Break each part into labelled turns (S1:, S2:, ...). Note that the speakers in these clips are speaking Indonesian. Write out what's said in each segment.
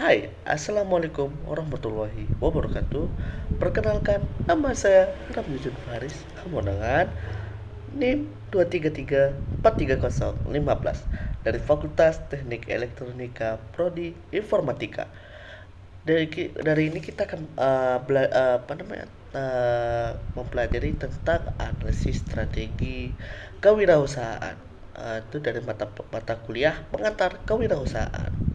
S1: Hai, Assalamualaikum warahmatullahi wabarakatuh. Perkenalkan, nama saya Ramyudin Faris Hamonangan, NIM 233430515 dari Fakultas Teknik Elektronika Prodi Informatika. Dari ini kita akan mempelajari tentang analisis strategi kewirausahaan. Itu dari mata kuliah pengantar kewirausahaan.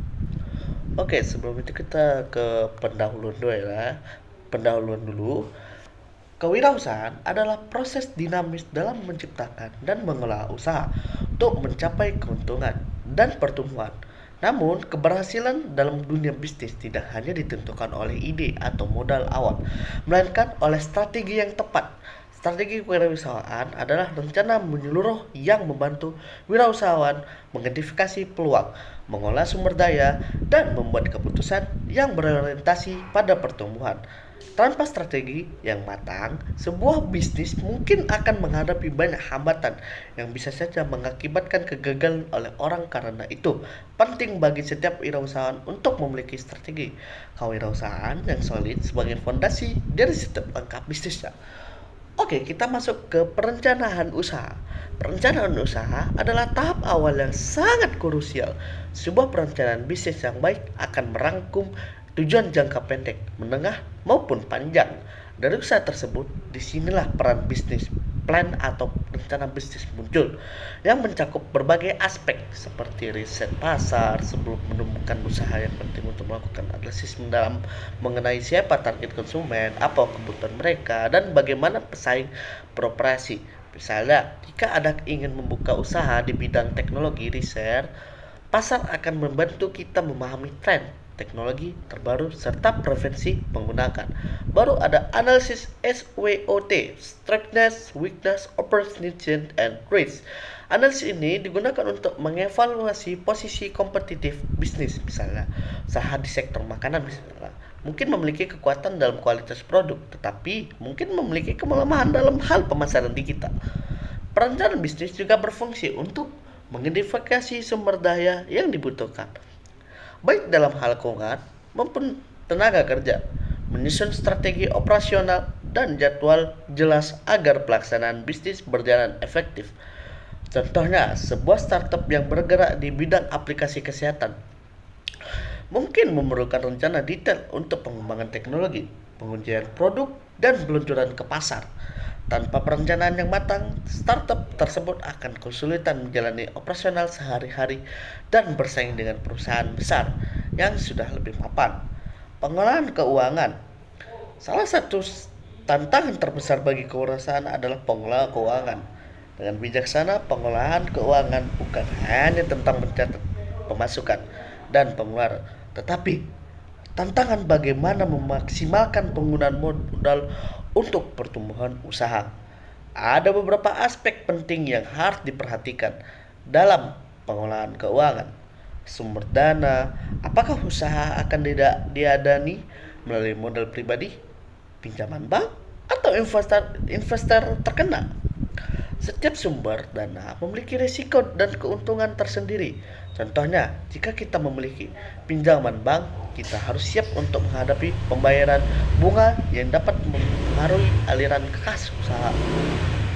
S1: Oke, sebelum itu kita ke pendahuluan dulu ya. Pendahuluan dulu. Kewirausahaan adalah proses dinamis dalam menciptakan dan mengelola usaha untuk mencapai keuntungan dan pertumbuhan. Namun, keberhasilan dalam dunia bisnis tidak hanya ditentukan oleh ide atau modal awal, melainkan oleh strategi yang tepat. Strategi kewirausahaan adalah rencana menyeluruh yang membantu wirausahawan mengidentifikasi peluang, mengolah sumber daya, dan membuat keputusan yang berorientasi pada pertumbuhan. Tanpa strategi yang matang, sebuah bisnis mungkin akan menghadapi banyak hambatan yang bisa saja mengakibatkan kegagalan oleh orang. Karena itu, penting bagi setiap wirausahawan untuk memiliki strategi kewirausahaan yang solid sebagai fondasi dari setiap langkah bisnisnya. Oke, kita masuk ke perencanaan usaha. Perencanaan usaha adalah tahap awal yang sangat krusial. Sebuah perencanaan bisnis yang baik akan merangkum tujuan jangka pendek, menengah, maupun panjang dari usaha tersebut. Disinilah peran bisnis plan atau rencana bisnis muncul, yang mencakup berbagai aspek seperti riset pasar sebelum menemukan usaha, yang penting untuk melakukan analisis mendalam mengenai siapa target konsumen, apa kebutuhan mereka, dan bagaimana pesaing beroperasi. Misalnya, jika Anda ingin membuka usaha di bidang teknologi riset, pasar akan membantu kita memahami tren teknologi terbaru serta preferensi menggunakan. Baru ada analisis SWOT, strengths, weakness, opportunity, and risk. Analisis ini digunakan untuk mengevaluasi posisi kompetitif bisnis. Misalnya, usaha di sektor makanan misalnya, mungkin memiliki kekuatan dalam kualitas produk, tetapi mungkin memiliki kelemahan dalam hal pemasaran digital. Perencanaan bisnis juga berfungsi untuk mengidentifikasi sumber daya yang dibutuhkan, baik dalam hal keuangan maupun tenaga kerja, menyusun strategi operasional dan jadwal jelas agar pelaksanaan bisnis berjalan efektif. Contohnya, sebuah startup yang bergerak di bidang aplikasi kesehatan mungkin memerlukan rencana detail untuk pengembangan teknologi, pengujian produk, dan peluncuran ke pasar. Tanpa perencanaan yang matang, startup tersebut akan kesulitan menjalani operasional sehari-hari dan bersaing dengan perusahaan besar yang sudah lebih mapan. Pengelolaan keuangan. Salah satu tantangan terbesar bagi kewirausahaan adalah pengelolaan keuangan. Dengan bijaksana, pengelolaan keuangan bukan hanya tentang mencatat pemasukan dan pengeluaran, tetapi tantangan bagaimana memaksimalkan penggunaan modal untuk pertumbuhan usaha. Ada beberapa aspek penting yang harus diperhatikan dalam pengelolaan keuangan. Sumber dana, apakah usaha akan diadani melalui modal pribadi, pinjaman bank, atau investor terkenal? Setiap sumber dana memiliki risiko dan keuntungan tersendiri. Contohnya, jika kita memiliki pinjaman bank, kita harus siap untuk menghadapi pembayaran bunga yang dapat mempengaruhi aliran kas usaha.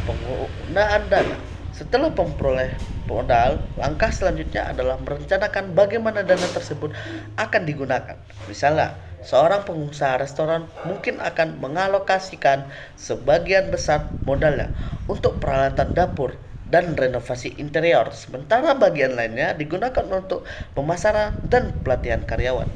S1: Penggunaan dana. Setelah memperoleh modal, langkah selanjutnya adalah merencanakan bagaimana dana tersebut akan digunakan. Misalnya, seorang pengusaha restoran mungkin akan mengalokasikan sebagian besar modalnya untuk peralatan dapur dan renovasi interior, sementara bagian lainnya digunakan untuk pemasaran dan pelatihan karyawan.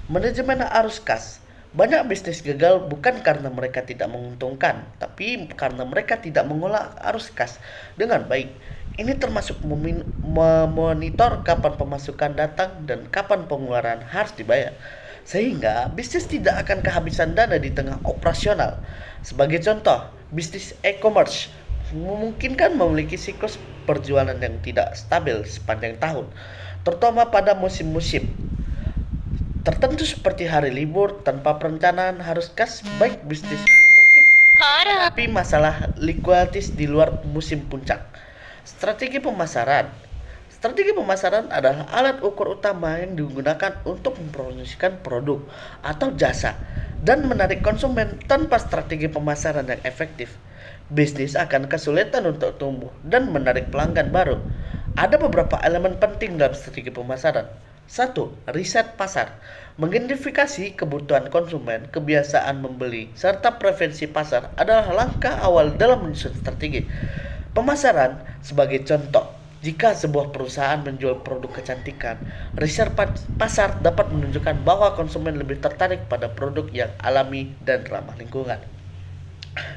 S1: Manajemen arus kas. Banyak bisnis gagal bukan karena mereka tidak menguntungkan, tapi karena mereka tidak mengolah arus kas dengan baik. Ini termasuk memonitor kapan pemasukan datang dan kapan pengeluaran harus dibayar, sehingga bisnis tidak akan kehabisan dana di tengah operasional. Sebagai contoh, bisnis e-commerce memungkinkan memiliki siklus perjualan yang tidak stabil sepanjang tahun, terutama pada musim-musim tertentu seperti hari libur. Tanpa perencanaan harus kas, baik bisnis ini mungkin menghadapi masalah likuiditas di luar musim puncak. Strategi pemasaran. Strategi pemasaran adalah alat ukur utama yang digunakan untuk mempromosikan produk atau jasa dan menarik konsumen. Tanpa strategi pemasaran yang efektif, bisnis akan kesulitan untuk tumbuh dan menarik pelanggan baru. Ada beberapa elemen penting dalam strategi pemasaran. Satu, riset pasar. Mengidentifikasi kebutuhan konsumen, kebiasaan membeli, serta preferensi pasar adalah langkah awal dalam menyusun strategi. Pemasaran sebagai contoh, jika sebuah perusahaan menjual produk kecantikan, riset pasar dapat menunjukkan bahwa konsumen lebih tertarik pada produk yang alami dan ramah lingkungan.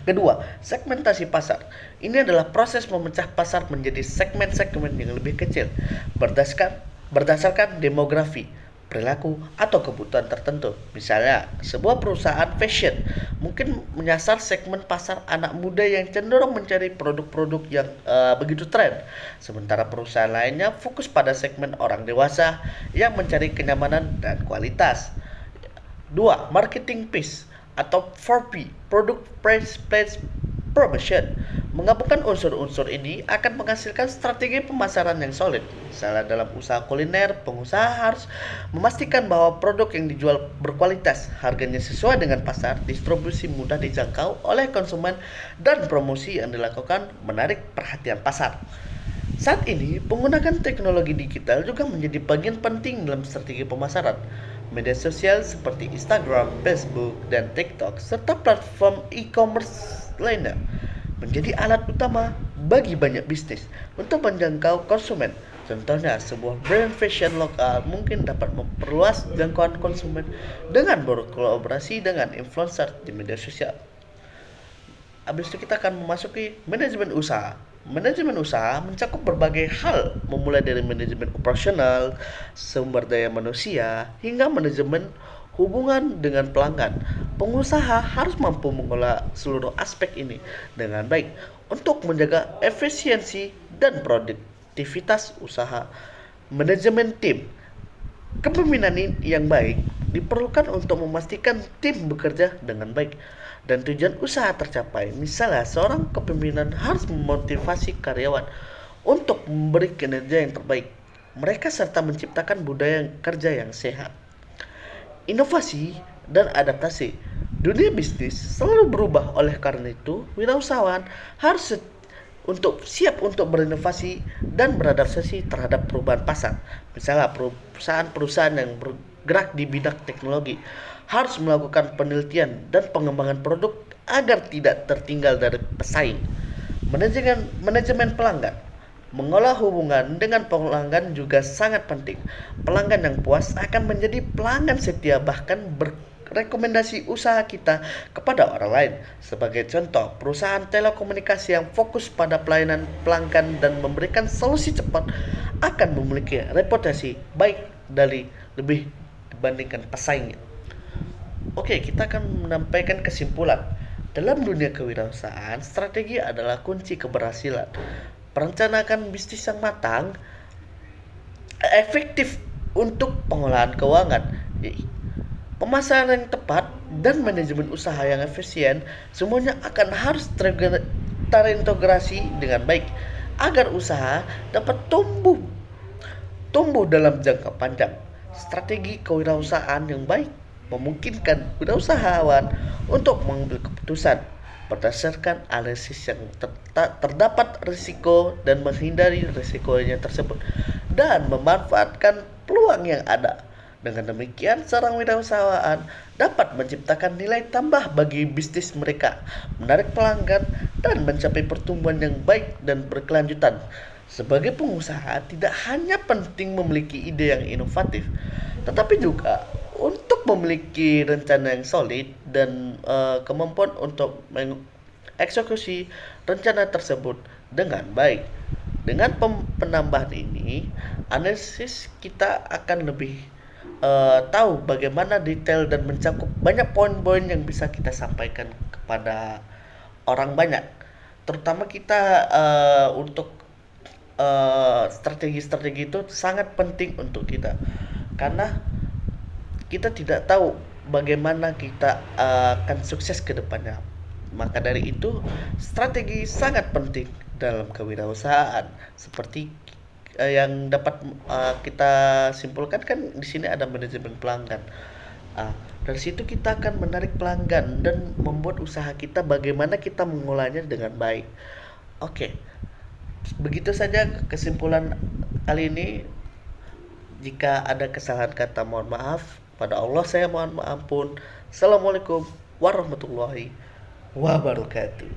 S1: Kedua, segmentasi pasar. Ini adalah proses memecah pasar menjadi segmen-segmen yang lebih kecil berdasarkan demografi, perilaku, atau kebutuhan tertentu. Misalnya, sebuah perusahaan fashion mungkin menyasar segmen pasar anak muda yang cenderung mencari produk-produk yang begitu tren. Sementara perusahaan lainnya fokus pada segmen orang dewasa yang mencari kenyamanan dan kualitas. Dua, marketing piece atau 4P, Product Price Place Promotion. Menggabungkan unsur-unsur ini akan menghasilkan strategi pemasaran yang solid. Misalnya dalam usaha kuliner, pengusaha harus memastikan bahwa produk yang dijual berkualitas, harganya sesuai dengan pasar, distribusi mudah dijangkau oleh konsumen, dan promosi yang dilakukan menarik perhatian pasar. Saat ini, penggunaan teknologi digital juga menjadi bagian penting dalam strategi pemasaran. Media sosial seperti Instagram, Facebook, dan TikTok, serta platform e-commerce lainnya menjadi alat utama bagi banyak bisnis untuk menjangkau konsumen. Contohnya, sebuah brand fashion lokal mungkin dapat memperluas jangkauan konsumen dengan berkolaborasi dengan influencer di media sosial. Habis itu kita akan memasuki manajemen usaha. Manajemen usaha mencakup berbagai hal, memulai dari manajemen operasional, sumber daya manusia, hingga manajemen hubungan dengan pelanggan. Pengusaha harus mampu mengolah seluruh aspek ini dengan baik untuk menjaga efisiensi dan produktivitas usaha. Manajemen tim. Kepemimpinan yang baik diperlukan untuk memastikan tim bekerja dengan baik dan tujuan usaha tercapai. Misalnya, seorang kepemimpinan harus memotivasi karyawan untuk memberi kinerja yang terbaik mereka serta menciptakan budaya kerja yang sehat. Inovasi dan adaptasi. Dunia bisnis selalu berubah, oleh karena itu wirausahawan harus siap untuk berinovasi dan beradaptasi terhadap perubahan pasar. Misalnya, perusahaan-perusahaan yang bergerak di bidang teknologi harus melakukan penelitian dan pengembangan produk agar tidak tertinggal dari pesaing. Manajemen pelanggan. Mengolah hubungan dengan pelanggan juga sangat penting. Pelanggan yang puas akan menjadi pelanggan setia, bahkan rekomendasi usaha kita kepada orang lain. Sebagai contoh, perusahaan telekomunikasi yang fokus pada pelayanan pelanggan dan memberikan solusi cepat akan memiliki reputasi baik lebih dibandingkan pesaingnya. Oke, kita akan menyampaikan kesimpulan. Dalam dunia kewirausahaan, strategi adalah kunci keberhasilan. Perencanaan bisnis yang matang, efektif untuk pengolahan keuangan, pemasaran yang tepat, dan manajemen usaha yang efisien, semuanya akan harus terintegrasi dengan baik agar usaha dapat tumbuh dalam jangka panjang. Strategi kewirausahaan yang baik memungkinkan wirausahawan untuk mengambil keputusan berdasarkan analisis yang terdapat risiko dan menghindari risikonya tersebut dan memanfaatkan peluang yang ada. Dengan demikian, seorang wirausahawan dapat menciptakan nilai tambah bagi bisnis mereka, menarik pelanggan, dan mencapai pertumbuhan yang baik dan berkelanjutan. Sebagai pengusaha, tidak hanya penting memiliki ide yang inovatif, tetapi juga untuk memiliki rencana yang solid dan kemampuan untuk mengeksekusi rencana tersebut dengan baik. Dengan penambahan ini, analisis kita akan lebih tahu bagaimana detail dan mencakup banyak poin-poin yang bisa kita sampaikan kepada orang banyak. Terutama kita untuk strategi-strategi itu sangat penting untuk kita, karena kita tidak tahu bagaimana kita akan sukses ke depannya. Maka dari itu, strategi sangat penting dalam kewirausahaan. Seperti yang dapat kita simpulkan kan di sini ada manajemen pelanggan. Dari situ kita akan menarik pelanggan dan membuat usaha kita bagaimana kita mengolahnya dengan baik. Oke, begitu saja kesimpulan kali ini. Jika ada kesalahan kata mohon maaf. Pada Allah saya mohon ampun. Assalamualaikum warahmatullahi wabarakatuh.